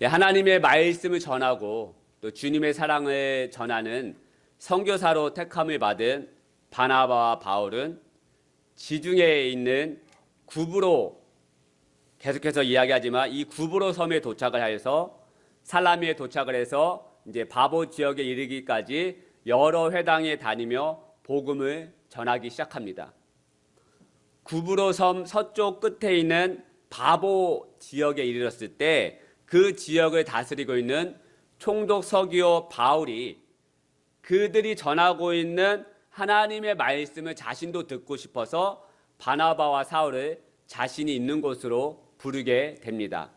하나님의 말씀을 전하고 또 주님의 사랑을 전하는 선교사로 택함을 받은 바나바와 바울은 지중해에 있는 구브로, 계속해서 이야기하지만 이 구브로 섬에 도착을 하여서 살라미에 도착을 해서 이제 바보 지역에 이르기까지 여러 회당에 다니며 복음을 전하기 시작합니다. 구브로 섬 서쪽 끝에 있는 바보 지역에 이르렀을 때 그 지역을 다스리고 있는 총독 서기오 바울이 그들이 전하고 있는 하나님의 말씀을 자신도 듣고 싶어서 바나바와 사울을 자신이 있는 곳으로 부르게 됩니다.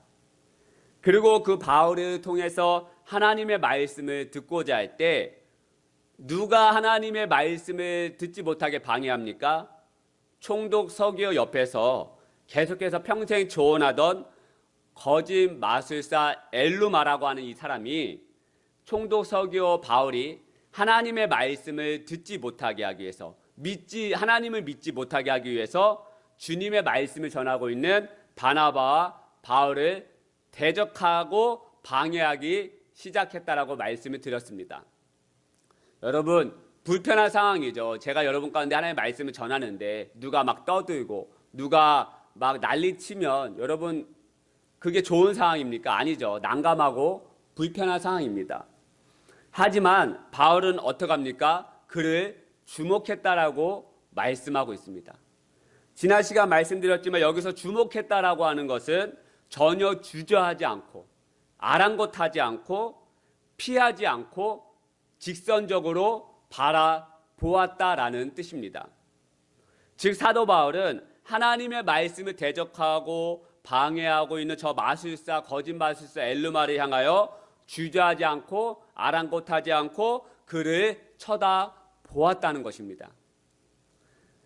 그리고 그 바울을 통해서 하나님의 말씀을 듣고자 할 때 누가 하나님의 말씀을 듣지 못하게 방해합니까? 총독 서기오 옆에서 계속해서 평생 조언하던 거짓 마술사 엘루마라고 하는 이 사람이 총독 서기오 바울이 하나님의 말씀을 듣지 못하게 하기 위해서 하나님을 믿지 못하게 하기 위해서 주님의 말씀을 전하고 있는 바나바와 바울을 대적하고 방해하기 시작했다라고 말씀을 드렸습니다. 여러분, 불편한 상황이죠. 제가 여러분 가운데 하나님의 말씀을 전하는데 누가 막 떠들고 누가 막 난리치면 여러분 그게 좋은 상황입니까? 아니죠. 난감하고 불편한 상황입니다. 하지만 바울은 어떡합니까? 그를 주목했다라고 말씀하고 있습니다. 지난 시간 말씀드렸지만 여기서 주목했다라고 하는 것은 전혀 주저하지 않고 아랑곳하지 않고 피하지 않고 직선적으로 바라보았다라는 뜻입니다. 즉 사도 바울은 하나님의 말씀을 대적하고 방해하고 있는 저 마술사, 거짓 마술사 엘루마를 향하여 주저하지 않고 아랑곳하지 않고 그를 쳐다보았다는 것입니다.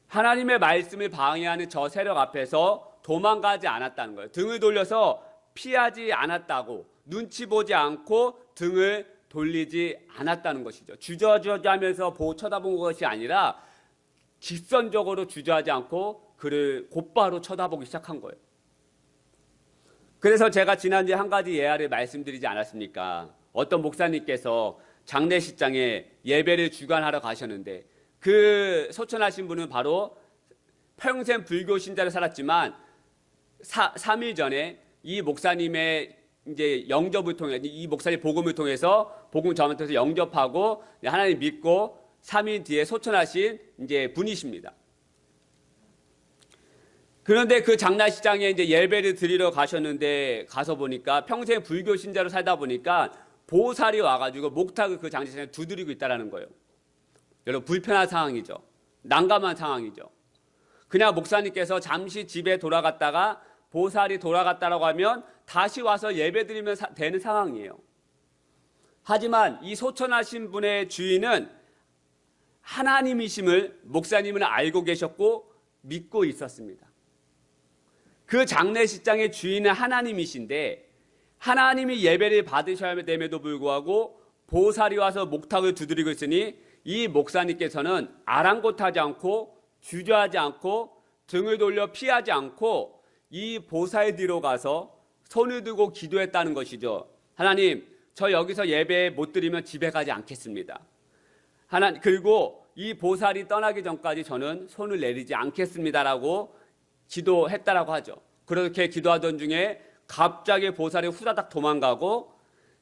하나님의 말씀을 방해하는 저 세력 앞에서 도망가지 않았다는 거예요. 등을 돌려서 피하지 않았다고, 눈치 보지 않고 등을 돌리지 않았다는 것이죠. 주저하면서 쳐다본 것이 아니라 직선적으로 주저하지 않고 그를 곧바로 쳐다보기 시작한 거예요. 그래서 제가 지난주에 한 가지 예화를 말씀드리지 않았습니까? 어떤 목사님께서 장례식장에 예배를 주관하러 가셨는데 그 소천하신 분은 바로 평생 불교 신자로 살았지만 3일 전에 이 목사님의 이제 영접을 통해 이 목사님 복음을 통해서 복음 전하면서 영접하고 하나님 믿고 3일 뒤에 소천하신 이제 분이십니다. 그런데 그 장례식장에 이제 예배를 드리러 가셨는데 가서 보니까 평생 불교 신자로 살다 보니까 보살이 와가지고 목탁을 그 장례식장에 두드리고 있다라는 거예요. 여러분 불편한 상황이죠. 난감한 상황이죠. 그냥 목사님께서 잠시 집에 돌아갔다가 보살이 돌아갔다라고 하면 다시 와서 예배 드리면 되는 상황이에요. 하지만 이 소천하신 분의 주인은 하나님이심을 목사님은 알고 계셨고 믿고 있었습니다. 그 장례식장의 주인은 하나님이신데 하나님이 예배를 받으셔야 됨에도 불구하고 보살이 와서 목탁을 두드리고 있으니 이 목사님께서는 아랑곳하지 않고 주저하지 않고 등을 돌려 피하지 않고 이 보살 뒤로 가서 손을 들고 기도했다는 것이죠. 하나님, 저 여기서 예배 못 드리면 집에 가지 않겠습니다. 그리고 이 보살이 떠나기 전까지 저는 손을 내리지 않겠습니다라고 기도했다라고 하죠. 그렇게 기도하던 중에 갑자기 보살이 후다닥 도망가고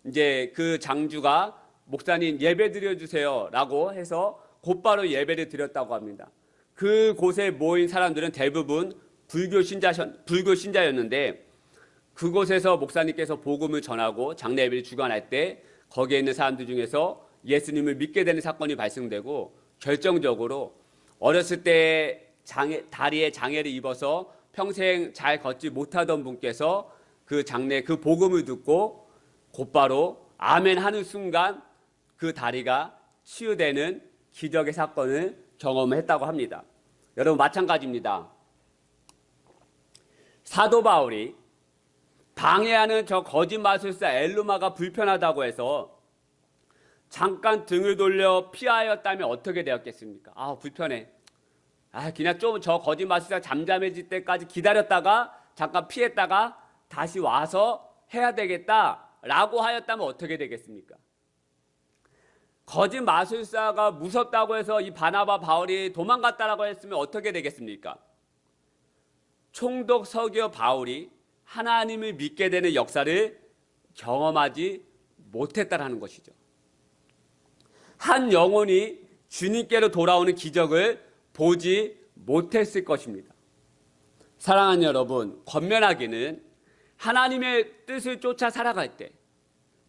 이제 그 장주가 목사님 예배 드려주세요라고 해서 곧바로 예배를 드렸다고 합니다. 그곳에 모인 사람들은 대부분 불교 신자였는데 그곳에서 목사님께서 복음을 전하고 장례 예배를 주관할 때 거기에 있는 사람들 중에서 예수님을 믿게 되는 사건이 발생되고 결정적으로 어렸을 때 다리에 장애를 입어서 평생 잘 걷지 못하던 분께서 그 복음을 듣고 곧바로 아멘 하는 순간 그 다리가 치유되는 기적의 사건을 경험했다고 합니다. 여러분 마찬가지입니다. 사도 바울이 방해하는 저 거짓 마술사 엘루마가 불편하다고 해서 잠깐 등을 돌려 피하였다면 어떻게 되었겠습니까? 불편해. 그냥 좀 저 거짓 마술사 잠잠해질 때까지 기다렸다가 잠깐 피했다가 다시 와서 해야 되겠다 라고 하였다면 어떻게 되겠습니까? 거짓 마술사가 무섭다고 해서 이 바나바 바울이 도망갔다라고 했으면 어떻게 되겠습니까? 총독 서기오 바울이 하나님을 믿게 되는 역사를 경험하지 못했다라는 것이죠. 한 영혼이 주님께로 돌아오는 기적을 보지 못했을 것입니다. 사랑하는 여러분, 권면하기는 하나님의 뜻을 쫓아 살아갈 때,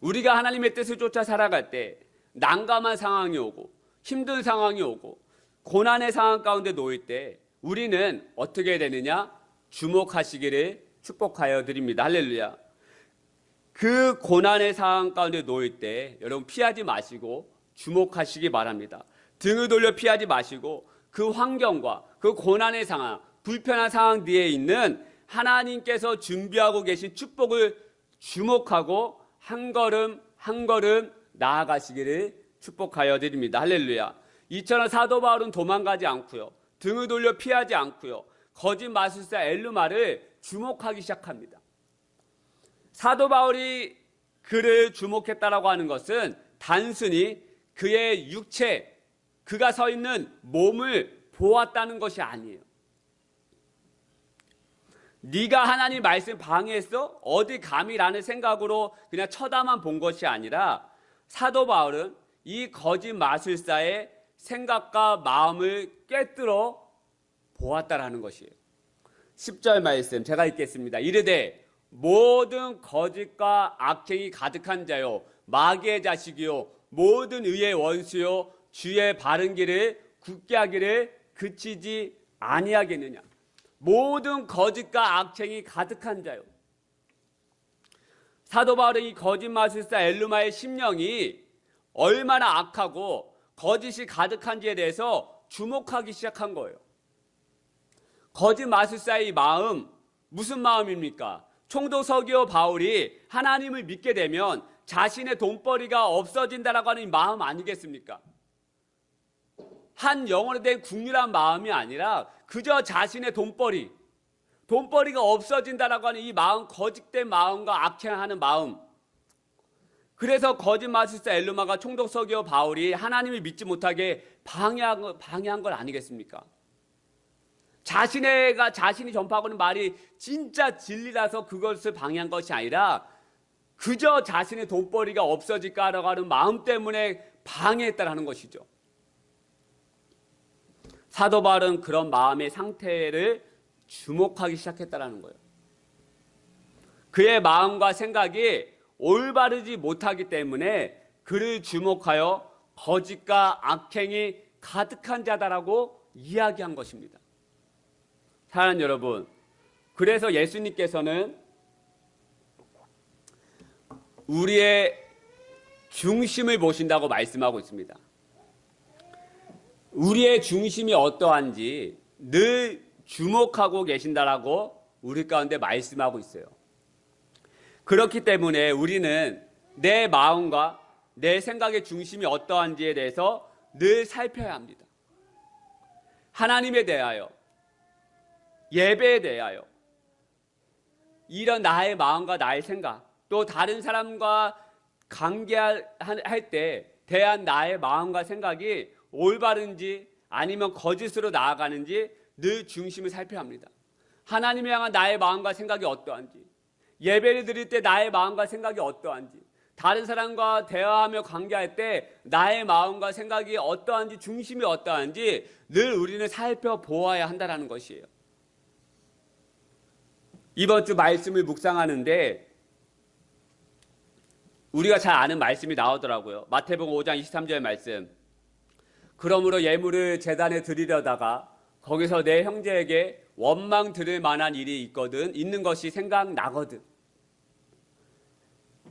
우리가 하나님의 뜻을 쫓아 살아갈 때 난감한 상황이 오고 힘든 상황이 오고 고난의 상황 가운데 놓일 때 우리는 어떻게 되느냐? 주목하시기를 축복하여 드립니다. 할렐루야. 그 고난의 상황 가운데 놓일 때 여러분 피하지 마시고 주목하시기 바랍니다. 등을 돌려 피하지 마시고 그 환경과 그 고난의 상황, 불편한 상황 뒤에 있는 하나님께서 준비하고 계신 축복을 주목하고 한 걸음 한 걸음 나아가시기를 축복하여 드립니다. 할렐루야. 이처럼 사도 바울은 도망가지 않고요. 등을 돌려 피하지 않고요. 거짓 마술사 엘루마를 주목하기 시작합니다. 사도 바울이 그를 주목했다라고 하는 것은 단순히 그의 육체, 그가 서 있는 몸을 보았다는 것이 아니에요. 네가 하나님 말씀 방해했어? 어디 감히라는 생각으로 그냥 쳐다만 본 것이 아니라 사도 바울은 이 거짓 마술사의 생각과 마음을 꿰뚫어 보았다라는 것이에요. 10절 말씀 제가 읽겠습니다. 이르되 모든 거짓과 악행이 가득한 자요 마귀의 자식이요 모든 의의 원수요 주의 바른 길을 굳게 하기를 그치지 아니하겠느냐. 모든 거짓과 악행이 가득한 자요. 사도 바울은 이 거짓 마술사 엘루마의 심령이 얼마나 악하고 거짓이 가득한지에 대해서 주목하기 시작한 거예요. 거짓 마술사의 마음, 무슨 마음입니까? 총독 서기오 바울이 하나님을 믿게 되면 자신의 돈벌이가 없어진다라고 하는 마음 아니겠습니까? 한 영혼에 대한 국률한 마음이 아니라 그저 자신의 돈벌이가 없어진다라고 하는 이 마음, 거짓된 마음과 악행하는 마음. 그래서 거짓 마술사 엘루마가 총독 서기오 바울이 하나님을 믿지 못하게 방해한 건 아니겠습니까? 자신이 전파하고 있는 말이 진짜 진리라서 그것을 방해한 것이 아니라 그저 자신의 돈벌이가 없어질까라고 하는 마음 때문에 방해했다라는 것이죠. 사도 바울은 그런 마음의 상태를 주목하기 시작했다라는 거예요. 그의 마음과 생각이 올바르지 못하기 때문에 그를 주목하여 거짓과 악행이 가득한 자다라고 이야기한 것입니다. 사랑하는 여러분, 그래서 예수님께서는 우리의 중심을 보신다고 말씀하고 있습니다. 우리의 중심이 어떠한지 늘 주목하고 계신다라고 우리 가운데 말씀하고 있어요. 그렇기 때문에 우리는 내 마음과 내 생각의 중심이 어떠한지에 대해서 늘 살펴야 합니다. 하나님에 대하여, 예배에 대하여, 이런 나의 마음과 나의 생각, 또 다른 사람과 관계할 때 대한 나의 마음과 생각이 올바른지 아니면 거짓으로 나아가는지 늘 중심을 살펴야 합니다. 하나님을 향한 나의 마음과 생각이 어떠한지, 예배를 드릴 때 나의 마음과 생각이 어떠한지, 다른 사람과 대화하며 관계할 때 나의 마음과 생각이 어떠한지, 중심이 어떠한지 늘 우리는 살펴보아야 한다는 것이에요. 이번 주 말씀을 묵상하는데 우리가 잘 아는 말씀이 나오더라고요. 마태복음 5장 23절 말씀. 그러므로 예물을 제단에 드리려다가 거기서 내 형제에게 원망 들을 만한 일이 있는 것이 생각나거든.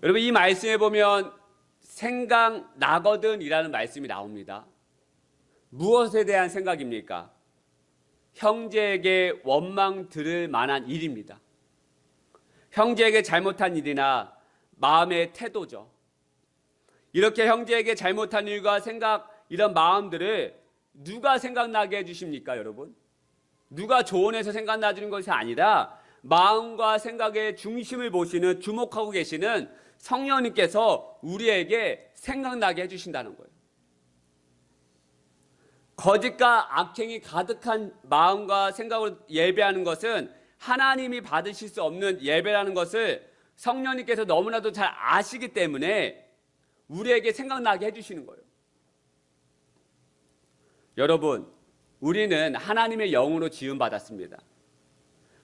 여러분, 이 말씀에 보면 생각나거든 이라는 말씀이 나옵니다. 무엇에 대한 생각입니까? 형제에게 원망 들을 만한 일입니다. 형제에게 잘못한 일이나 마음의 태도죠. 이렇게 형제에게 잘못한 일과 생각, 이런 마음들을 누가 생각나게 해주십니까, 여러분? 누가 조언해서 생각나주는 것이 아니라 마음과 생각의 중심을 보시는, 주목하고 계시는 성령님께서 우리에게 생각나게 해주신다는 거예요. 거짓과 악행이 가득한 마음과 생각으로 예배하는 것은 하나님이 받으실 수 없는 예배라는 것을 성령님께서 너무나도 잘 아시기 때문에 우리에게 생각나게 해주시는 거예요. 여러분, 우리는 하나님의 영으로 지음받았습니다.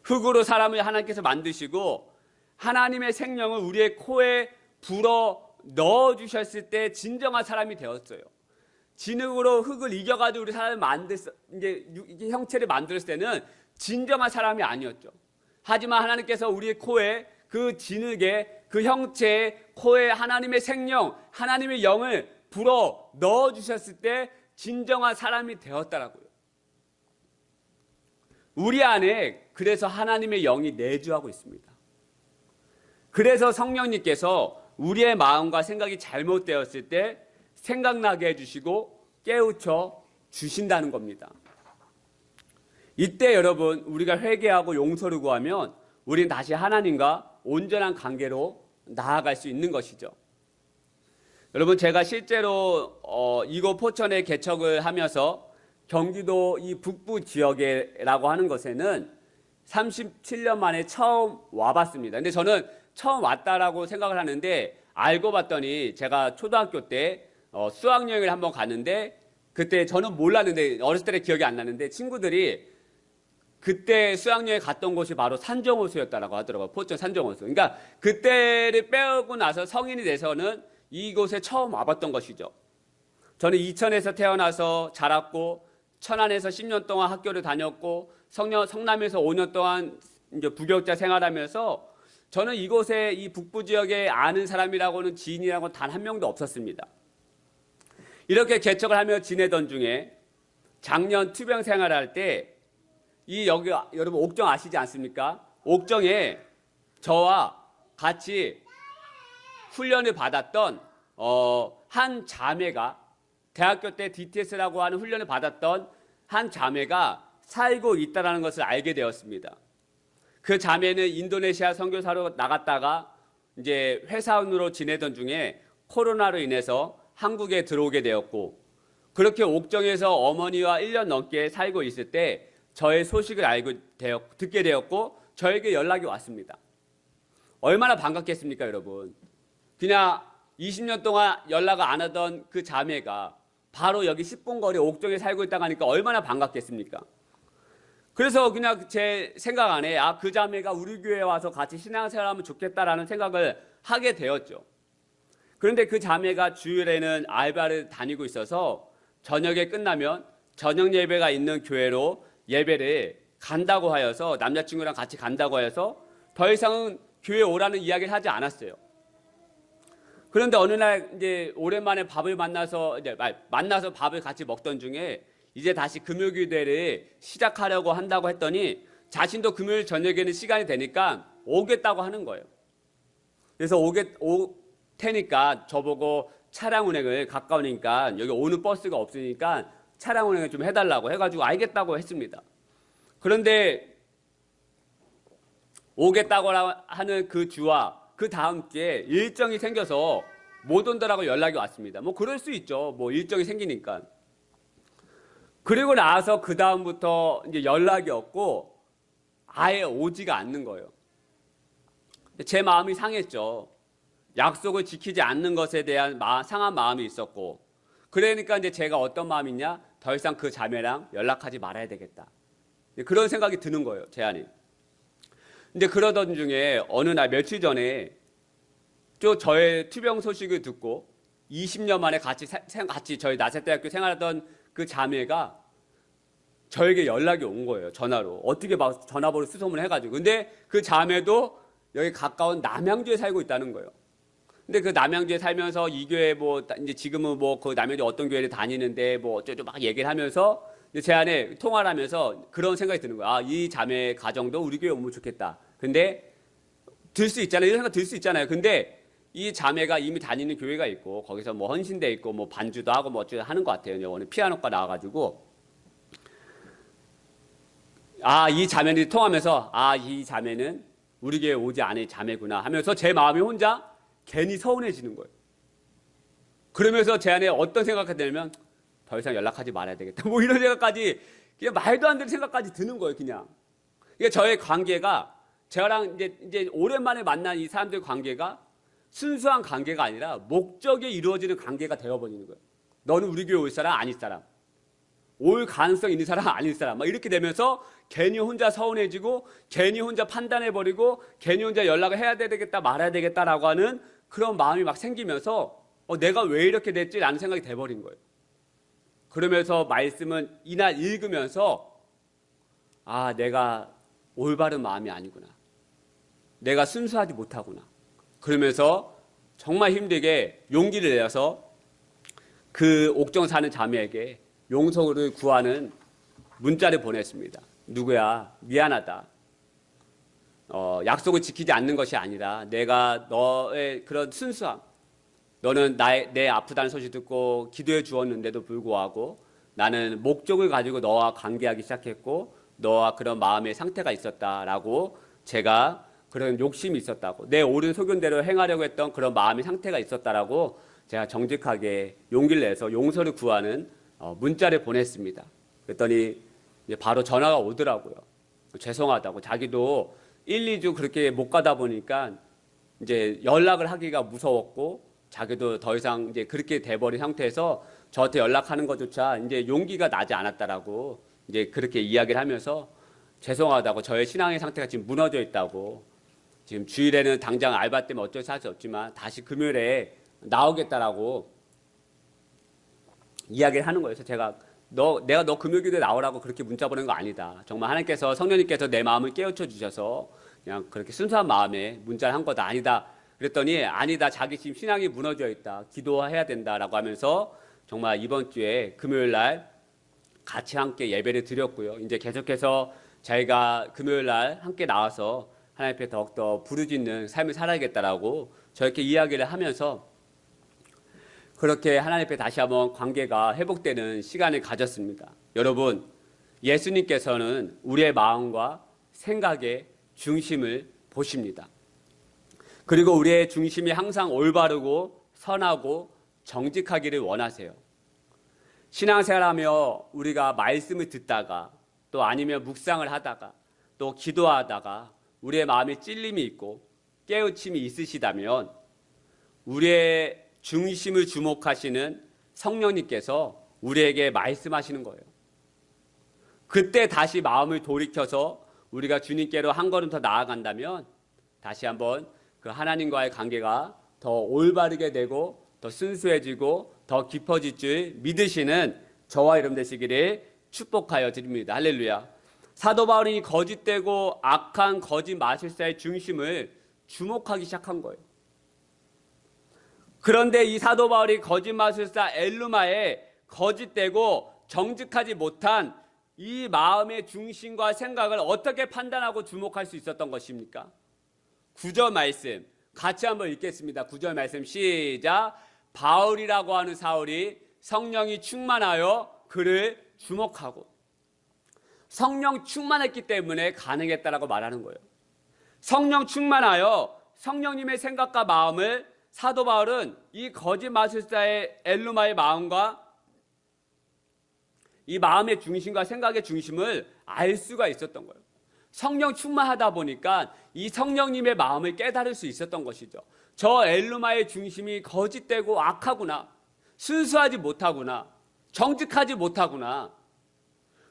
흙으로 사람을 하나님께서 만드시고 하나님의 생명을 우리의 코에 불어 넣어주셨을 때 진정한 사람이 되었어요. 진흙으로 흙을 이겨가지고 우리 사람을 이제 형체를 만들었을 때는 진정한 사람이 아니었죠. 하지만 하나님께서 우리의 코에 그 진흙에 그 형체에 코에 하나님의 생명, 하나님의 영을 불어 넣어주셨을 때 진정한 사람이 되었다라고요. 우리 안에 그래서 하나님의 영이 내주하고 있습니다. 그래서 성령님께서 우리의 마음과 생각이 잘못되었을 때 생각나게 해주시고 깨우쳐 주신다는 겁니다. 이때 여러분, 우리가 회개하고 용서를 구하면 우리는 다시 하나님과 온전한 관계로 나아갈 수 있는 것이죠. 여러분, 제가 실제로 이곳 포천에 개척을 하면서 경기도 이 북부 지역이라고 하는 곳에는 37년 만에 처음 와봤습니다. 근데 저는 처음 왔다라고 생각을 하는데 알고 봤더니 제가 초등학교 때 수학여행을 한번 갔는데 그때 저는 몰랐는데 어렸을 때 기억이 안 나는데 친구들이 그때 수학여행 갔던 곳이 바로 산정호수였다라고 하더라고요. 포천 산정호수. 그러니까 그때를 빼고 나서 성인이 돼서는 이곳에 처음 와봤던 것이죠. 저는 이천에서 태어나서 자랐고 천안에서 10년 동안 학교를 다녔고 성남에서 5년 동안 이제 부교육자 생활하면서 저는 이곳에 이 북부 지역에 아는 사람이라고는 지인이라고는 단 한 명도 없었습니다. 이렇게 개척을 하며 지내던 중에 작년 투병 생활할 때 여기 여러분 옥정 아시지 않습니까? 옥정에 저와 같이 훈련을 받았던 한 자매가 대학교 때 DTS라고 하는 훈련을 받았던 한 자매가 살고 있다는 것을 알게 되었습니다. 그 자매는 인도네시아 선교사로 나갔다가 이제 회사원으로 지내던 중에 코로나로 인해서 한국에 들어오게 되었고 그렇게 옥정에서 어머니와 1년 넘게 살고 있을 때 저의 소식을 듣게 되었고 저에게 연락이 왔습니다. 얼마나 반갑겠습니까, 여러분? 그냥 20년 동안 연락을 안 하던 그 자매가 바로 여기 10분 거리 옥정에 살고 있다고 하니까 얼마나 반갑겠습니까? 그래서 그냥 제 생각 안에 그 자매가 우리 교회에 와서 같이 신앙생활하면 좋겠다라는 생각을 하게 되었죠. 그런데 그 자매가 주일에는 알바를 다니고 있어서 저녁에 끝나면 저녁 예배가 있는 교회로 예배를 간다고 하여서 남자친구랑 같이 간다고 하여서 더 이상은 교회 오라는 이야기를 하지 않았어요. 그런데 어느 날 이제 오랜만에 밥을 만나서 밥을 같이 먹던 중에 이제 다시 금요기도회를 시작하려고 한다고 했더니 자신도 금요일 저녁에는 시간이 되니까 오겠다고 하는 거예요. 그래서 올 테니까 저보고 차량 운행을 가까우니까 여기 오는 버스가 없으니까 차량 운행을 좀 해달라고 해가지고 알겠다고 했습니다. 그런데 오겠다고 하는 그 주와 그 다음 주에 일정이 생겨서 못 온다라고 연락이 왔습니다. 뭐 그럴 수 있죠. 뭐 일정이 생기니까. 그리고 나서 그 다음부터 이제 연락이 없고 아예 오지가 않는 거예요. 제 마음이 상했죠. 약속을 지키지 않는 것에 대한 상한 마음이 있었고, 그러니까 이제 제가 어떤 마음이냐, 더 이상 그 자매랑 연락하지 말아야 되겠다. 그런 생각이 드는 거예요, 제 안에. 근데 그러던 중에 어느 날 며칠 전에 또 저의 투병 소식을 듣고 20년 만에 같이 저희 나세대학교 생활하던 그 자매가 저에게 연락이 온 거예요, 전화로. 어떻게 막 전화번호 수소문을 해가지고. 근데 그 자매도 여기 가까운 남양주에 살고 있다는 거예요. 근데 그 남양주에 살면서 이 교회 이제 지금은 그 남양주 어떤 교회를 다니는데 어쩌고 막 얘기를 하면서 제 안에 통화를 하면서 그런 생각이 드는 거야. 이 자매 가정도 우리 교회 오면 좋겠다. 근데 들 수 있잖아요. 이런 생각 들 수 있잖아요. 근데 이 자매가 이미 다니는 교회가 있고 거기서 헌신대 있고 반주도 하고 어쩌고 하는 것 같아요. 오늘 피아노과 나와가지고 이 자매들이 통하면서 이 자매는 우리 교회 오지 않을 자매구나 하면서 제 마음이 혼자 괜히 서운해지는 거예요. 그러면서 제 안에 어떤 생각이 들면 더 이상 연락하지 말아야 되겠다. 뭐 이런 생각까지 그냥 말도 안 되는 생각까지 드는 거예요, 그냥. 이게 저의 관계가 저랑 이제 오랜만에 만난 이 사람들의 관계가 순수한 관계가 아니라 목적에 이루어지는 관계가 되어버리는 거예요. 너는 우리 교회 올 사람, 아닐 사람. 올 가능성 있는 사람, 아닐 사람. 막 이렇게 되면서 괜히 혼자 서운해지고 괜히 혼자 판단해버리고 괜히 혼자 연락을 해야 되겠다 말아야 되겠다라고 하는 그런 마음이 막 생기면서 내가 왜 이렇게 됐지? 라는 생각이 돼버린 거예요. 그러면서 말씀은 이날 읽으면서 내가 올바른 마음이 아니구나. 내가 순수하지 못하구나. 그러면서 정말 힘들게 용기를 내서 그 옥정 사는 자매에게 용서를 구하는 문자를 보냈습니다. 누구야, 미안하다. 약속을 지키지 않는 것이 아니라 내가 너의 그런 순수함, 너는 내 아프다는 소식 듣고 기도해 주었는데도 불구하고 나는 목적을 가지고 너와 관계하기 시작했고 너와 그런 마음의 상태가 있었다라고, 제가 그런 욕심이 있었다고, 내 옳은 소견대로 행하려고 했던 그런 마음의 상태가 있었다라고 제가 정직하게 용기를 내서 용서를 구하는 문자를 보냈습니다. 그랬더니 이제 바로 전화가 오더라고요. 죄송하다고. 자기도 1, 2주 그렇게 못 가다 보니까 이제 연락을 하기가 무서웠고 자기도 더 이상 이제 그렇게 돼버린 상태에서 저한테 연락하는 것조차 이제 용기가 나지 않았다라고 이제 그렇게 이야기를 하면서 죄송하다고, 저의 신앙의 상태가 지금 무너져 있다고, 지금 주일에는 당장 알바 때문에 어쩔 수 없지만 다시 금요일에 나오겠다라고 이야기를 하는 거예요. 그래서 제가 내가 너 금요일에 나오라고 그렇게 문자 보낸 거 아니다. 정말 하나님께서, 성령님께서 내 마음을 깨우쳐 주셔서 그냥 그렇게 순수한 마음에 문자를 한 거다. 아니다. 그랬더니 아니다. 자기 지금 신앙이 무너져 있다. 기도해야 된다라고 하면서 정말 이번 주에 금요일 날 같이 함께 예배를 드렸고요. 이제 계속해서 저희가 금요일 날 함께 나와서 하나님 앞에 더욱더 부르짖는 삶을 살아야겠다라고 저렇게 이야기를 하면서 그렇게 하나님 앞에 다시 한번 관계가 회복되는 시간을 가졌습니다. 여러분, 예수님께서는 우리의 마음과 생각의 중심을 보십니다. 그리고 우리의 중심이 항상 올바르고 선하고 정직하기를 원하세요. 신앙생활하며 우리가 말씀을 듣다가 또 아니면 묵상을 하다가 또 기도하다가 우리의 마음에 찔림이 있고 깨우침이 있으시다면 우리의 중심을 주목하시는 성령님께서 우리에게 말씀하시는 거예요. 그때 다시 마음을 돌이켜서 우리가 주님께로 한 걸음 더 나아간다면 다시 한번 그 하나님과의 관계가 더 올바르게 되고 더 순수해지고 더 깊어질 줄 믿으시는 저와 여러분 되시기를 축복하여 드립니다. 할렐루야. 사도 바울이 거짓되고 악한 거짓 마술사의 중심을 주목하기 시작한 거예요. 그런데 이 사도 바울이 거짓 마술사 엘루마의 거짓되고 정직하지 못한 이 마음의 중심과 생각을 어떻게 판단하고 주목할 수 있었던 것입니까? 9절 말씀 같이 한번 읽겠습니다. 9절 말씀 시작. 바울이라고 하는 사울이 성령이 충만하여 그를 주목하고, 성령 충만했기 때문에 가능했다라고 말하는 거예요. 성령 충만하여 성령님의 생각과 마음을 사도 바울은 이 거짓 마술사의 엘루마의 마음과 이 마음의 중심과 생각의 중심을 알 수가 있었던 거예요. 성령 충만하다 보니까 이 성령님의 마음을 깨달을 수 있었던 것이죠. 저 엘루마의 중심이 거짓되고 악하구나, 순수하지 못하구나, 정직하지 못하구나.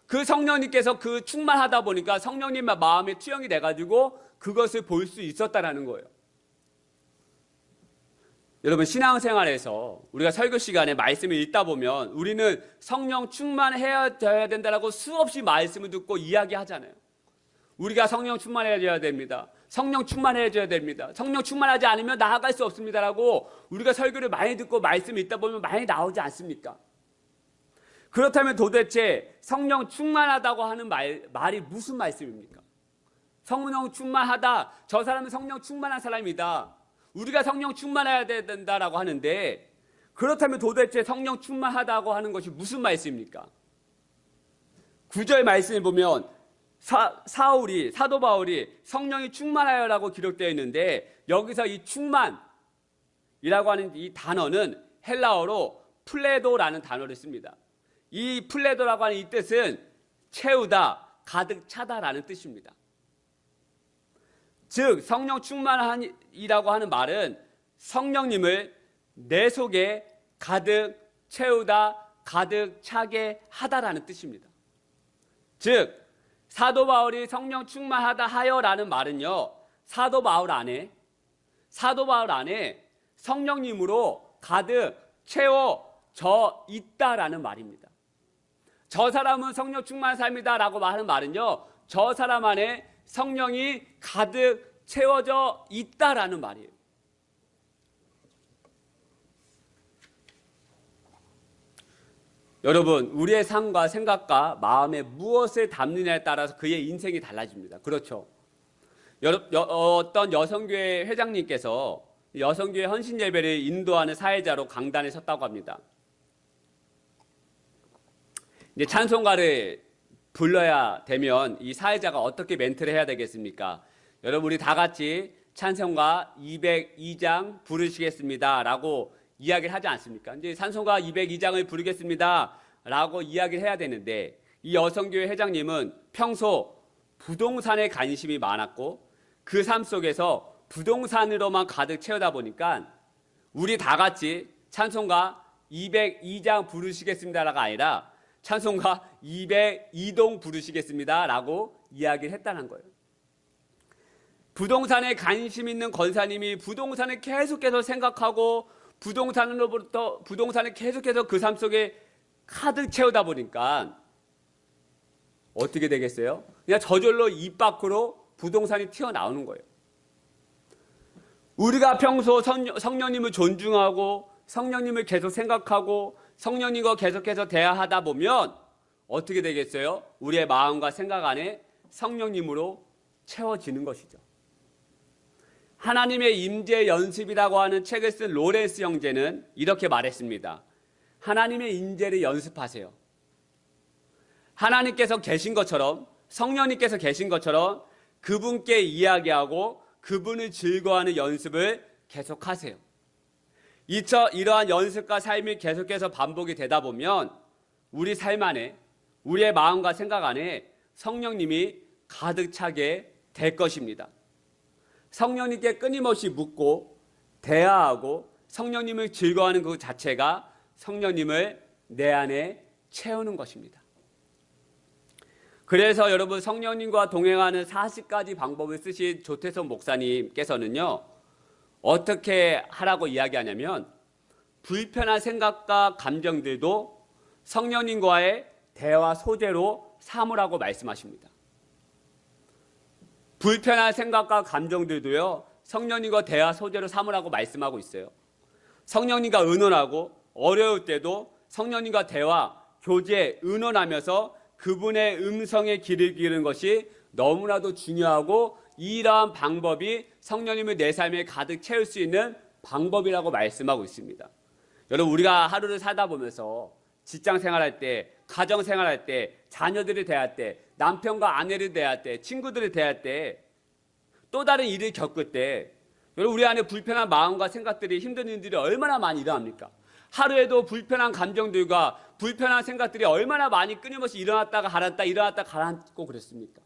그 성령님께서 그 충만하다 보니까 성령님의 마음에 투영이 돼가지고 그것을 볼 수 있었다라는 거예요. 여러분, 신앙생활에서 우리가 설교 시간에 말씀을 읽다 보면 우리는 성령 충만해야 된다라고 수없이 말씀을 듣고 이야기하잖아요. 우리가 성령 충만해야 됩니다. 성령 충만해야 됩니다. 성령 충만하지 않으면 나아갈 수 없습니다라고 우리가 설교를 많이 듣고 말씀을 읽다 보면 많이 나오지 않습니까? 그렇다면 도대체 성령 충만하다고 하는 말이 무슨 말씀입니까? 성령 충만하다, 저 사람은 성령 충만한 사람이다, 우리가 성령 충만해야 된다라고 하는데, 그렇다면 도대체 성령 충만하다고 하는 것이 무슨 말씀입니까? 9절 말씀을 보면 사도 바울이 성령이 충만하여라고 기록되어 있는데, 여기서 이 충만이라고 하는 이 단어는 헬라어로 플레도라는 단어를 씁니다. 이 플레도라고 하는 이 뜻은 채우다, 가득 차다라는 뜻입니다. 즉 성령 충만이라고 하는 말은 성령님을 내 속에 가득 채우다, 가득 차게 하다라는 뜻입니다. 즉 사도 바울이 성령 충만하다 하여라는 말은요, 사도 바울 안에 성령님으로 가득 채워져 있다라는 말입니다. 저 사람은 성령 충만한 삶이다라고 말하는 말은요, 저 사람 안에 성령이 가득 채워져 있다라는 말이에요. 여러분, 우리의 삶과 생각과 마음에 무엇을 담느냐에 따라서 그의 인생이 달라집니다. 그렇죠? 어떤 여성교회 회장님께서 여성교회 헌신예배를 인도하는 사회자로 강단에 섰다고 합니다. 이제 찬송가를 불러야 되면 이 사회자가 어떻게 멘트를 해야 되겠습니까? 여러분, 우리 다 같이 찬송가 202장 부르시겠습니다 라고 이야기를 하지 않습니까? 이제 찬송가 202장을 부르겠습니다 라고 이야기를 해야 되는데, 이 여성교회 회장님은 평소 부동산에 관심이 많았고 그 삶 속에서 부동산으로만 가득 채우다 보니까 우리 다 같이 찬송가 202장 부르시겠습니다가 아니라 찬송가 202동 부르시겠습니다 라고 이야기를 했다는 거예요. 부동산에 관심 있는 권사님이 부동산을 계속해서 생각하고 부동산을 계속해서 그 삶 속에 가득 채우다 보니까 어떻게 되겠어요? 그냥 저절로 입 밖으로 부동산이 튀어나오는 거예요. 우리가 평소 성령님을 존중하고 성령님을 계속 생각하고 성령님과 계속해서 대화하다 보면 어떻게 되겠어요? 우리의 마음과 생각 안에 성령님으로 채워지는 것이죠. 하나님의 임재 연습이라고 하는 책을 쓴 로렌스 형제는 이렇게 말했습니다. 하나님의 임재를 연습하세요. 하나님께서 계신 것처럼, 성령님께서 계신 것처럼 그분께 이야기하고 그분을 즐거워하는 연습을 계속하세요. 이러한 연습과 삶이 계속해서 반복이 되다 보면 우리 삶 안에, 우리의 마음과 생각 안에 성령님이 가득 차게 될 것입니다. 성령님께 끊임없이 묻고 대화하고 성령님을 즐거워하는 그 자체가 성령님을 내 안에 채우는 것입니다. 그래서 여러분, 성령님과 동행하는 40가지 방법을 쓰신 조태성 목사님께서는요, 어떻게 하라고 이야기하냐면, 불편한 생각과 감정들도 성령님과의 대화 소재로 삼으라고 말씀하십니다. 불편한 생각과 감정들도요, 성령님과 대화 소재로 삼으라고 말씀하고 있어요. 성령님과 의논하고 어려울 때도 성령님과 대화, 교제, 의논하면서 그분의 음성에 귀를 기울이는 것이 너무나도 중요하고, 이러한 방법이 성령님을 내 삶에 가득 채울 수 있는 방법이라고 말씀하고 있습니다. 여러분, 우리가 하루를 살다 보면서 직장 생활할 때, 가정 생활할 때, 자녀들을 대할 때, 남편과 아내를 대할 때, 친구들을 대할 때, 또 다른 일을 겪을 때, 여러분, 우리 안에 불편한 마음과 생각들이, 힘든 일들이 얼마나 많이 일어납니까? 하루에도 불편한 감정들과 불편한 생각들이 얼마나 많이 끊임없이 일어났다가 가라앉다, 일어났다가 가라앉고 그랬습니까?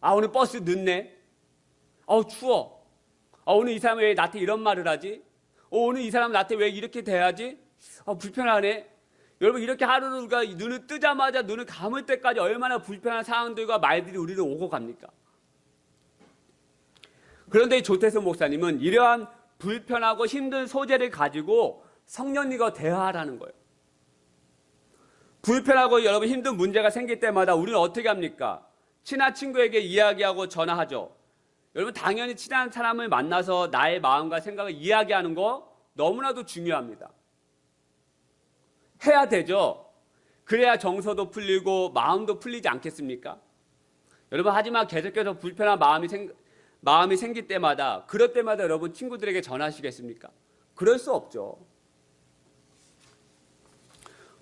아, 오늘 버스 늦네. 추워. 오늘 이 사람이 왜 나한테 이런 말을 하지? 오늘 이 사람은 나한테 왜 이렇게 대하지? 불편하네. 여러분, 이렇게 하루를 우리가 눈을 뜨자마자 눈을 감을 때까지 얼마나 불편한 상황들과 말들이 우리를 오고 갑니까? 그런데 이 조태성 목사님은 이러한 불편하고 힘든 소재를 가지고 성령님과 대화하라는 거예요. 불편하고 여러분 힘든 문제가 생길 때마다 우리는 어떻게 합니까? 친한 친구에게 이야기하고 전화하죠. 여러분, 당연히 친한 사람을 만나서 나의 마음과 생각을 이야기하는 거 너무나도 중요합니다. 해야 되죠. 그래야 정서도 풀리고 마음도 풀리지 않겠습니까? 여러분, 하지만 계속해서 불편한 마음이 생길 때마다, 그럴 때마다 여러분 친구들에게 전하시겠습니까? 그럴 수 없죠.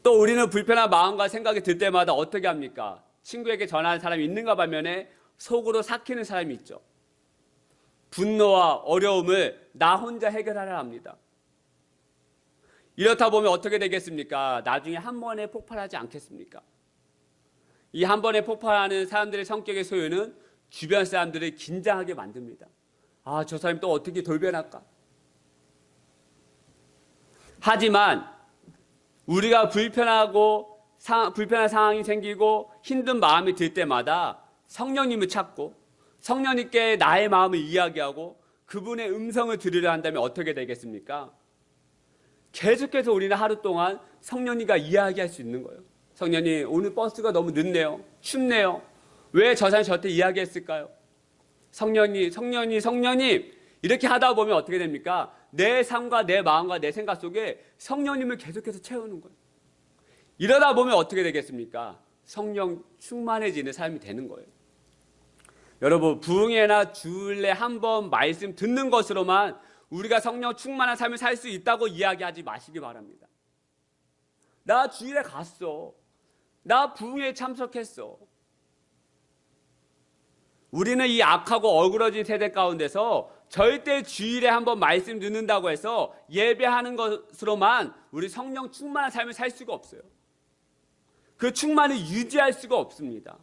또 우리는 불편한 마음과 생각이 들 때마다 어떻게 합니까? 친구에게 전하는 사람이 있는가 반면에 속으로 삭히는 사람이 있죠. 분노와 어려움을 나 혼자 해결하려 합니다. 이렇다 보면 어떻게 되겠습니까? 나중에 한 번에 폭발하지 않겠습니까? 이 한 번에 폭발하는 사람들의 성격의 소유는 주변 사람들을 긴장하게 만듭니다. 아, 저 사람이 또 어떻게 돌변할까? 하지만 우리가 불편한 상황이 생기고 힘든 마음이 들 때마다 성령님을 찾고 성령님께 나의 마음을 이야기하고 그분의 음성을 들으려 한다면 어떻게 되겠습니까? 계속해서 우리는 하루 동안 성령님과 이야기할 수 있는 거예요. 성령님, 오늘 버스가 너무 늦네요. 춥네요. 왜 저 사람이 저한테 이야기했을까요? 성령님 이렇게 하다 보면 어떻게 됩니까? 내 삶과 내 마음과 내 생각 속에 성령님을 계속해서 채우는 거예요. 이러다 보면 어떻게 되겠습니까? 성령 충만해지는 삶이 되는 거예요. 여러분, 부흥회나 주일에 한 번 말씀 듣는 것으로만 우리가 성령 충만한 삶을 살 수 있다고 이야기하지 마시기 바랍니다. 나 주일에 갔어. 나 부흥회에 참석했어. 우리는 이 악하고 어그러진 세대 가운데서 절대 주일에 한 번 말씀 듣는다고 해서 예배하는 것으로만 우리 성령 충만한 삶을 살 수가 없어요. 그 충만을 유지할 수가 없습니다.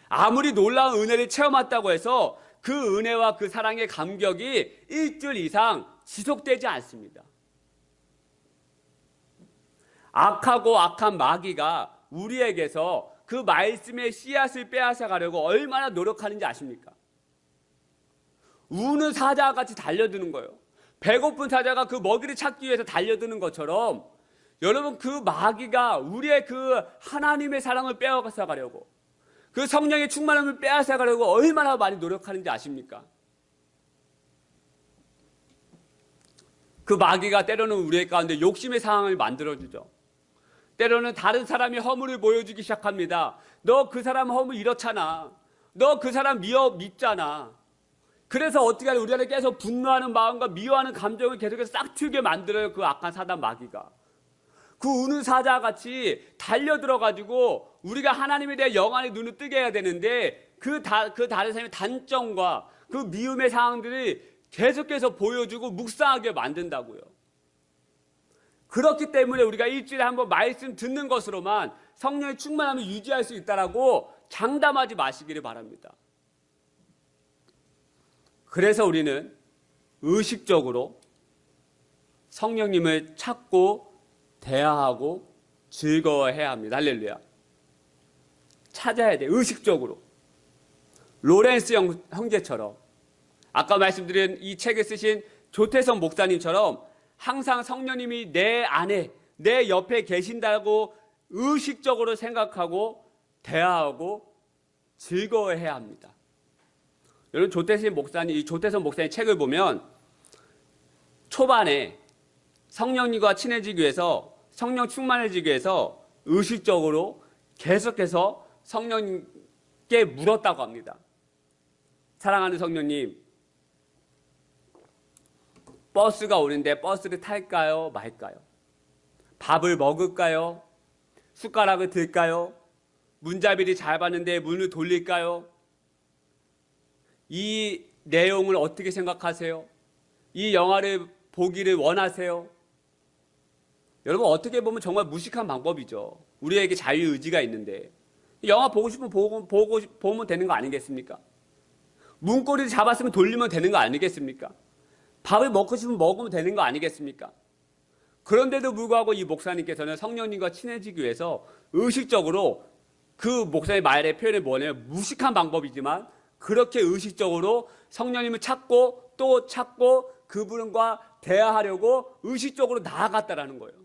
아무리 놀라운 은혜를 체험했다고 해서 그 은혜와 그 사랑의 감격이 일주일 이상 지속되지 않습니다. 악하고 악한 마귀가 우리에게서 그 말씀의 씨앗을 빼앗아 가려고 얼마나 노력하는지 아십니까? 우는 사자와 같이 달려드는 거예요. 배고픈 사자가 그 먹이를 찾기 위해서 달려드는 것처럼 여러분, 그 마귀가 우리의 그 하나님의 사랑을 빼앗아 가려고, 그 성령의 충만함을 빼앗아 가려고 얼마나 많이 노력하는지 아십니까? 그 마귀가 때로는 우리의 가운데 욕심의 상황을 만들어주죠. 때로는 다른 사람이 허물을 보여주기 시작합니다. 너 그 사람 허물 이렇잖아. 너 그 사람 믿잖아. 그래서 어떻게 하냐, 우리 안에 계속 분노하는 마음과 미워하는 감정을 계속해서 싹트게 만들어요. 그 악한 사단 마귀가. 그 우는 사자와 같이 달려들어가지고 우리가 하나님에 대해 영안의 눈을 뜨게 해야 되는데 그 다른 사람의 단점과 그 미움의 상황들을 계속해서 보여주고 묵상하게 만든다고요. 그렇기 때문에 우리가 일주일에 한 번 말씀 듣는 것으로만 성령의 충만함을 유지할 수 있다라고 장담하지 마시기를 바랍니다. 그래서 우리는 의식적으로 성령님을 찾고 대화하고 즐거워해야 합니다. 할렐루야. 찾아야 돼. 의식적으로. 로렌스 형제처럼, 아까 말씀드린 이 책을 쓰신 조태성 목사님처럼 항상 성령님이 내 안에, 내 옆에 계신다고 의식적으로 생각하고 대화하고 즐거워해야 합니다. 여러분, 조태성 목사님 책을 보면 초반에 성령님과 친해지기 위해서, 성령 충만해지기 위해서 의식적으로 계속해서 성령님께 물었다고 합니다. 사랑하는 성령님, 버스가 오는데 버스를 탈까요? 말까요? 밥을 먹을까요? 숟가락을 들까요? 문잡이를 잘 봤는데 문을 돌릴까요? 이 내용을 어떻게 생각하세요? 이 영화를 보기를 원하세요? 여러분, 어떻게 보면 정말 무식한 방법이죠. 우리에게 자유의지가 있는데 영화 보고 싶으면 보면 되는 거 아니겠습니까? 문고리를 잡았으면 돌리면 되는 거 아니겠습니까? 밥을 먹고 싶으면 먹으면 되는 거 아니겠습니까? 그런데도 불구하고 이 목사님께서는 성령님과 친해지기 위해서 의식적으로, 그 목사의 말의 표현이 뭐냐면 무식한 방법이지만 그렇게 의식적으로 성령님을 찾고 또 찾고 그분과 대화하려고 의식적으로 나아갔다라는 거예요.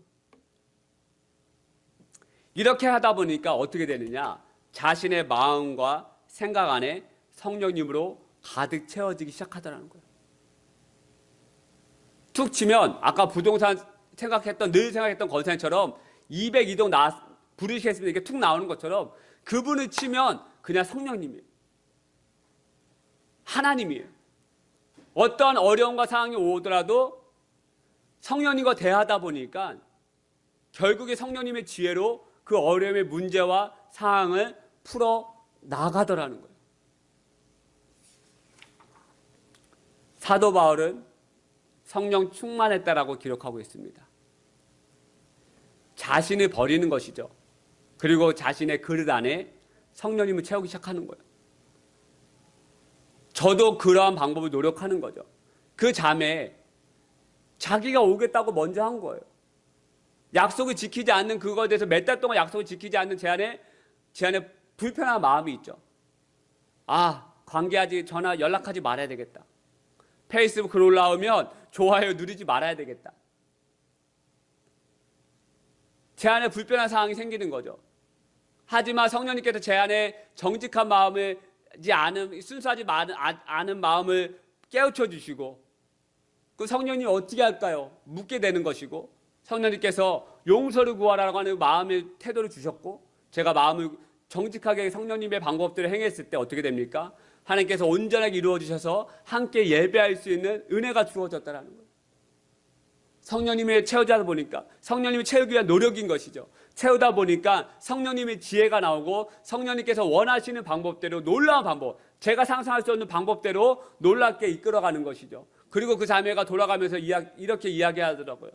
이렇게 하다 보니까 어떻게 되느냐, 자신의 마음과 생각 안에 성령님으로 가득 채워지기 시작하더라는 거예요. 툭 치면 아까 부동산 늘 생각했던 권사님처럼 202동 부르시겠습니다 이렇게 툭 나오는 것처럼 그분을 치면 그냥 성령님이에요. 하나님이에요. 어떠한 어려움과 상황이 오더라도 성령님과 대하다 보니까 결국에 성령님의 지혜로 그 어려움의 문제와 상황을 풀어 나가더라는 거예요. 사도 바울은 성령 충만했다라고 기록하고 있습니다. 자신을 버리는 것이죠. 그리고 자신의 그릇 안에 성령님을 채우기 시작하는 거예요. 저도 그러한 방법을 노력하는 거죠. 그 자매, 자기가 오겠다고 먼저 한 거예요. 약속을 지키지 않는 그거에 대해서 몇 달 동안 약속을 지키지 않는 제 안에 불편한 마음이 있죠. 관계하지, 전화, 연락하지 말아야 되겠다. 페이스북 글 올라오면 좋아요 누르지 말아야 되겠다. 제 안에 불편한 상황이 생기는 거죠. 하지만 성령님께서 제 안에 정직한 마음을 순수하지 않은 마음을 깨우쳐 주시고, 그 성령님 어떻게 할까요? 묻게 되는 것이고, 성령님께서 용서를 구하라고 하는 마음의 태도를 주셨고, 제가 마음을 정직하게 성령님의 방법들을 행했을 때 어떻게 됩니까? 하나님께서 온전하게 이루어 주셔서 함께 예배할 수 있는 은혜가 주어졌다는 거예요. 성령님의 채우다 보니까, 성령님을 채우기 위한 노력인 것이죠. 채우다 보니까 성령님의 지혜가 나오고, 성령님께서 원하시는 방법대로, 놀라운 방법, 제가 상상할 수 없는 방법대로 놀랍게 이끌어가는 것이죠. 그리고 그 자매가 돌아가면서 이렇게 이야기하더라고요.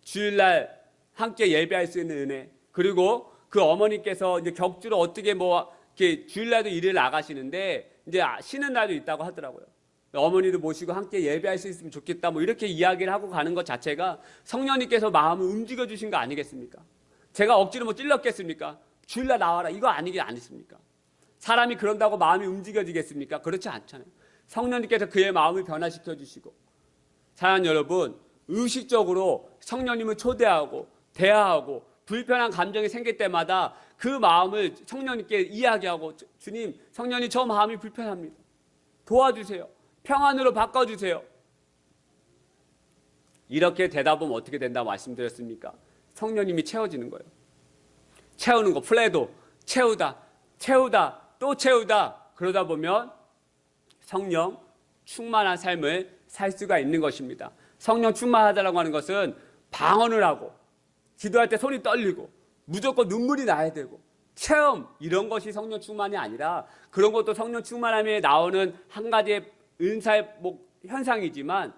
주일날 함께 예배할 수 있는 은혜, 그리고 그 어머니께서 이제 격주로 어떻게 이렇게 주일날도 일을 나가시는데 이제 쉬는 날도 있다고 하더라고요. 어머니도 모시고 함께 예배할 수 있으면 좋겠다, 이렇게 이야기를 하고 가는 것 자체가 성령님께서 마음을 움직여 주신 거 아니겠습니까? 제가 억지로 찔렀겠습니까? 주일날 나와라, 이거 아니겠습니까? 사람이 그런다고 마음이 움직여지겠습니까? 그렇지 않잖아요. 성령님께서 그의 마음을 변화시켜 주시고, 사랑하는 여러분, 의식적으로 성령님을 초대하고 대화하고 불편한 감정이 생길 때마다 그 마음을 성령님께 이야기하고, 주님, 성령님 저 마음이 불편합니다. 도와주세요. 평안으로 바꿔주세요. 이렇게 대답하면 어떻게 된다고 말씀드렸습니까? 성령님이 채워지는 거예요. 채우는 거, 플레도 채우다, 또 채우다. 그러다 보면 성령 충만한 삶을 살 수가 있는 것입니다. 성령 충만하다라고 하는 것은 방언을 하고, 기도할 때 손이 떨리고, 무조건 눈물이 나야 되고, 체험, 이런 것이 성령 충만이 아니라, 그런 것도 성령 충만함에 나오는 한 가지의 은사의 현상이지만,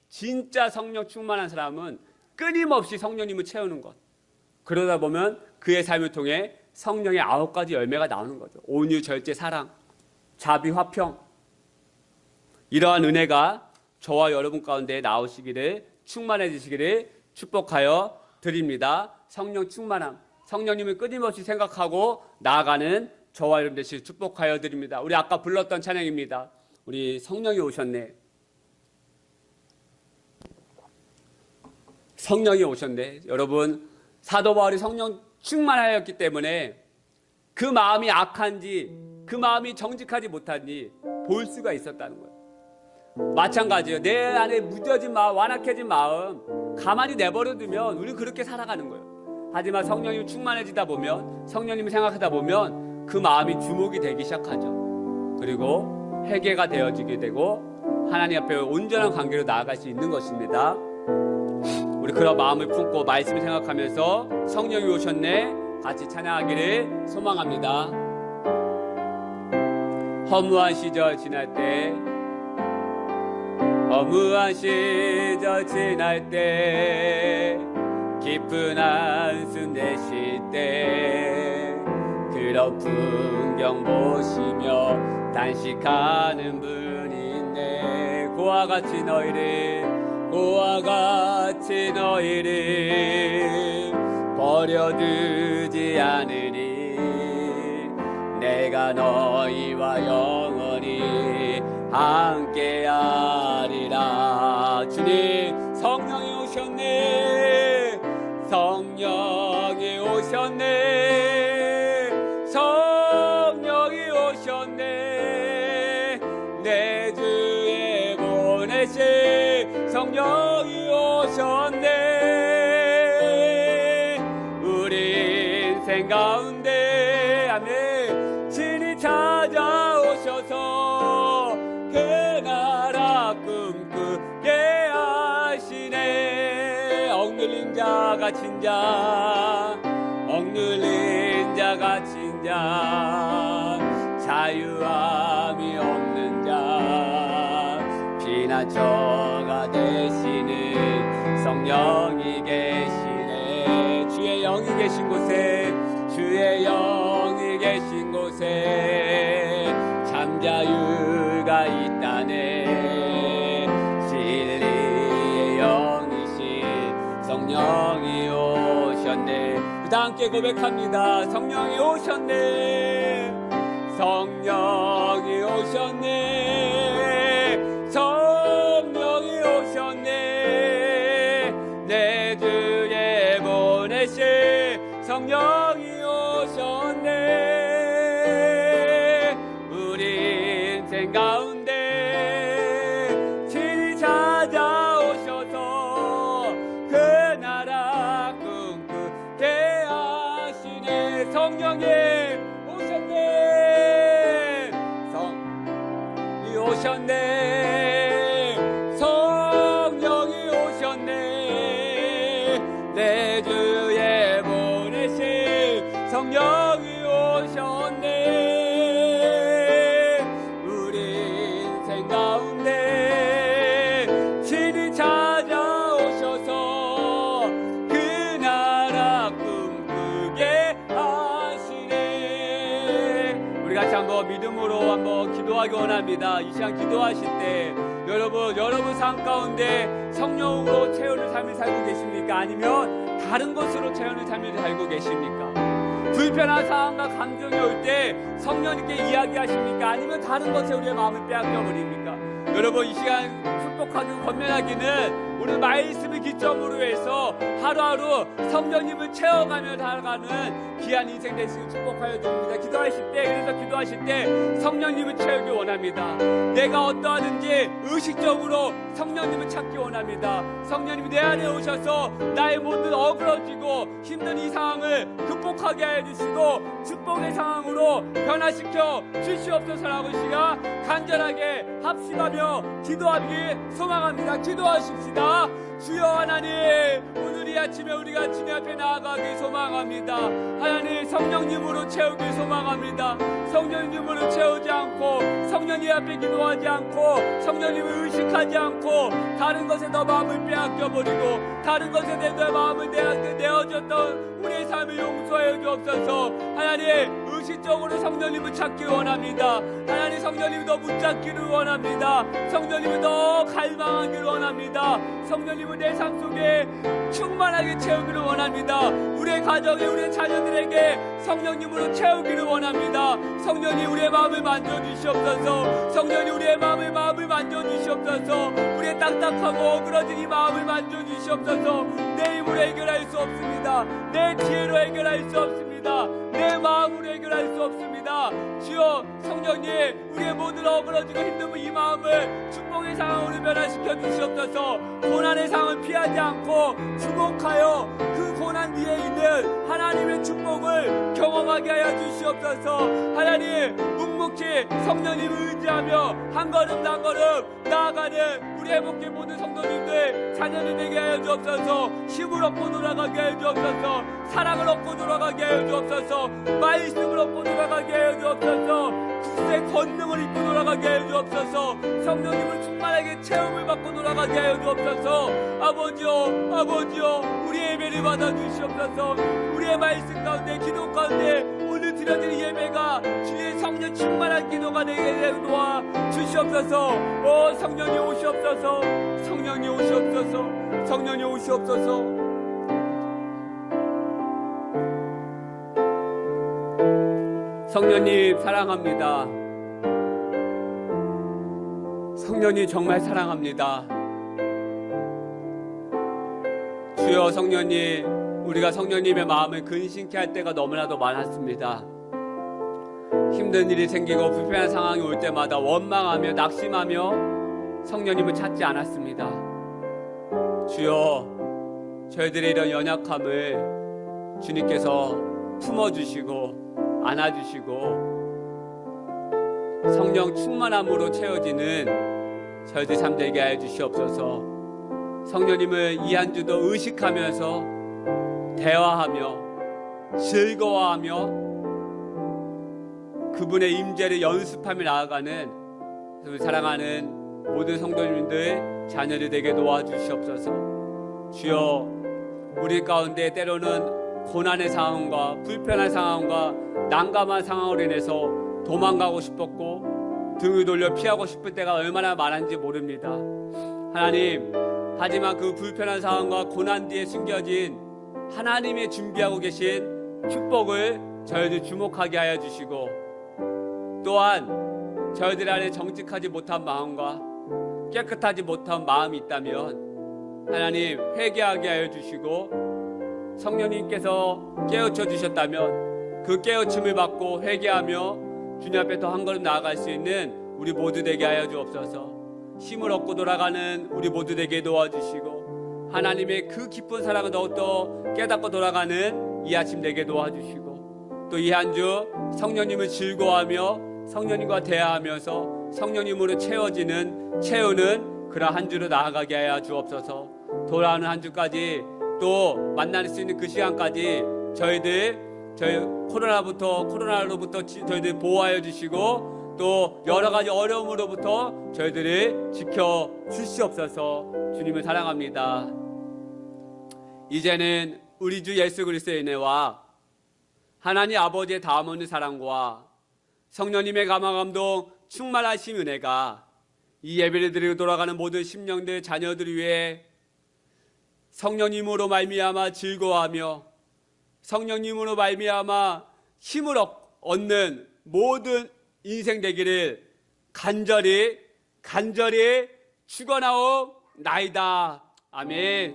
진짜 성령 충만한 사람은 끊임없이 성령님을 채우는 것. 그러다 보면 그의 삶을 통해 성령의 9가지 열매가 나오는 거죠. 온유, 절제, 사랑, 자비, 화평. 이러한 은혜가 저와 여러분 가운데 나오시기를, 충만해지시기를 축복하여 드립니다. 성령 충만함, 성령님을 끊임없이 생각하고 나아가는 저와 여러분 되시길 축복하여 드립니다. 우리 아까 불렀던 찬양입니다. 우리 성령이 오셨네. 성령이 오셨네. 여러분, 사도 바울이 성령 충만하였기 때문에 그 마음이 악한지, 그 마음이 정직하지 못한지 볼 수가 있었다는 거예요. 마찬가지예요. 내 안에 무뎌진 마음, 완악해진 마음 가만히 내버려두면 우리는 그렇게 살아가는 거예요. 하지만 성령님이 충만해지다 보면, 성령님을 생각하다 보면 그 마음이 주목이 되기 시작하죠. 그리고 회개가 되어지게 되고 하나님 앞에 온전한 관계로 나아갈 수 있는 것입니다. 우리 그런 마음을 품고 말씀을 생각하면서 성령이 오셨네 같이 찬양하기를 소망합니다. 허무한 시절 지날 때, 허무한 시절 지날 때, 깊은 한숨 내쉴 때, 그런 풍경 보시며 단식하는 분이 있네. 고와 같이 너희를 버려두지 않으니, 내가 너희와 영원히 함께하리라. 주님, 성령이 오셨네. 성령이 오셨네. 성령이 오셨네. 내 주에 보내신 성령이 오셨네. 우리 인생 가운데 아멘 친히 찾아오셔서 그 나라 꿈꾸게 하시네. 억눌린 자 갇힌 자, 억눌린 자 갇힌 자, 자, 자유함이 없는 자, 피난처가 되시는 성령이 계시네. 주의 영이 계신 곳에, 주의 영이 계신 곳에 잠자유가 있다네. 진리의 영이신 성령이 오셨네. 다 함께 고백합니다. 성령이 오셨네. 성령이 오셨네. 성령이 오셨네. 내 주에 보내신 성령이 오셨네. 우리 인생 가운데 친히 찾아오셔서 그 나라 꿈꾸게 하시네. 성령이 오셨네. 성령이 오셨네. 성령이 오셨네. 내 주에 보내신 성령이 오셨네. 우리 인생 가운데 친히 찾아오셔서 그 나라 꿈꾸게 하시네. 우리 같이 한번 믿음으로 한번 기도하기 원합니다. 이 시간 기도하실 때 여러분 삶 가운데 성령으로 체험을 삶을 살고 계십니까? 아니면 다른 것으로 체험을 삶을 살고 계십니까? 불편한 상황과 감정이 올 때 성령님께 이야기하십니까? 아니면 다른 것에 우리의 마음을 빼앗겨 버립니까? 여러분, 이 시간 축복하고 권면하기는 오늘 말씀을 기점으로 해서 하루하루 성령님을 채워가며 살아가는 귀한 인생 되시길 축복하여 줍니다. 기도하실 때, 그래서 기도하실 때 성령님을 채우기 원합니다. 내가 어떠하든지 의식적으로 성령님을 찾기 원합니다. 성령님이 내 안에 오셔서 나의 모든 어그러지고 힘든 이 상황을 극복하게 해주시고 축복의 상황으로 변화시켜 주시옵소서라고 시간 간절하게 합심하며 기도하기 소망합니다. 기도하십시다. 주여 하나님, 오늘 이 아침에 우리가 주님 앞에 나아가기 소망합니다. 하나님, 성령님으로 채우기 소망합니다. 성령님으로 채우지 않고 성령님 앞에 기도하지 않고 성령님을 의식하지 않고 다른 것에 더 마음을 빼앗겨버리고 다른 것에 내 마음을 내어줬던 우리의 삶을 용서하여 주옵소서. 하나님, 의식적으로 성령님을 찾기 원합니다. 하나님, 성령님을 더 붙잡기를 원합니다. 성령님을 더 갈망하기를 원합니다. 성령님을 내 삶 속에 충만하게 채우기를 원합니다. 우리의 가정에, 우리의 자녀들에게 성령님으로 채우기를 원합니다. 성령님, 우리의 마음을 만져주시옵소서. 성령님, 우리의 마음을 만져주시옵소서. 우리의 딱딱하고 어그러진 이 마음을 만져주시옵소서. 내 힘으로 해결할 수 없습니다. 내 지혜로 해결할 수 없습니다. 내 마음으로 해결할 수 없습니다. 주여, 성령님, 우리의 모든 어그러지고 힘든 이 마음을 축복의 상황으로 변화시켜 주시옵소서. 고난의 상황을 피하지 않고 주목하여 그 고난 뒤에 있는 하나님의 축복을 경험하게 하여 주시옵소서. 하나님, 묵묵히 성령님을 의지하며 한 걸음 한 걸음 나아가는 우리 회복된 모든 성도님들, 자녀들 되게 하여 주옵소서. 힘을 얻고 돌아가게 하여 주옵소서. 사랑을 얻고 돌아가게 하여 주옵소서. 말씀을 얻고 돌아가게 하여 주옵소서. 굳세 권능을 입고 돌아가게 하여 주옵소서. 성령님을 충만하게 체험을 받고 돌아가게 하여 주옵소서. 아버지요, 우리의 예배를 받아주시옵소서. 우리의 말씀 가운데, 기도 가운데 오늘 드려드린 예배가 주의 성령 충만한 기도가 되게 도와 주시옵소서. 성령이 오시옵소서. 성령이 오시옵소서. 성령이 오시옵소서. 성령님 사랑합니다. 성령님 정말 사랑합니다. 주여, 성령님, 우리가 성령님의 마음을 근심케 할 때가 너무나도 많았습니다. 힘든 일이 생기고 불편한 상황이 올 때마다 원망하며 낙심하며 성령님을 찾지 않았습니다. 주여, 저희들의 이런 연약함을 주님께서 품어주시고 안아주시고 성령 충만함으로 채워지는 저희들 삶 되게 하여 주시옵소서. 성령님을 이 한 주도 의식하면서 대화하며 즐거워하며 그분의 임재를 연습하며 나아가는 사랑하는 모든 성도님들 자녀들 되게 도와주시옵소서. 주여, 우리 가운데 때로는 고난의 상황과 불편한 상황과 난감한 상황으로 인해서 도망가고 싶었고 등을 돌려 피하고 싶을 때가 얼마나 많은지 모릅니다. 하나님, 하지만 그 불편한 상황과 고난 뒤에 숨겨진 하나님의 준비하고 계신 축복을 저희들 주목하게 하여 주시고, 또한 저희들 안에 정직하지 못한 마음과 깨끗하지 못한 마음이 있다면 하나님 회개하게 하여 주시고, 성령님께서 깨우쳐 주셨다면 그 깨우침을 받고 회개하며 주님 앞에 더 한 걸음 나아갈 수 있는 우리 모두 되게 하여 주옵소서. 힘을 얻고 돌아가는 우리 모두 되게 도와주시고, 하나님의 그 깊은 사랑을 더욱더 깨닫고 돌아가는 이 아침 되게 도와주시고, 또 이 한 주 성령님을 즐거워하며 성령님과 대화하면서 성령님으로 채우는 그러한 한 주로 나아가게 하여 주옵소서. 돌아오는 한 주까지 또 만날 수 있는 그 시간까지 저희 코로나로부터 저희들 보호하여 주시고, 또 여러 가지 어려움으로부터 저희들을 지켜 주시옵소서. 주님을 사랑합니다. 이제는 우리 주 예수 그리스도의 은혜와 하나님 아버지의 다음 없는 사랑과 성령님의 감화감동 충만하신 은혜가 이 예배를 드리고 돌아가는 모든 심령들 자녀들을 위해 성령님으로 말미암아 즐거워하며 성령님으로 말미암아 힘을 얻는 모든 인생 되기를 간절히 축원하옵나이다. 아멘.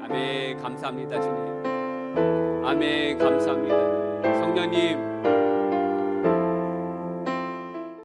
아멘. 감사합니다 주님. 아멘. 감사합니다. 성령님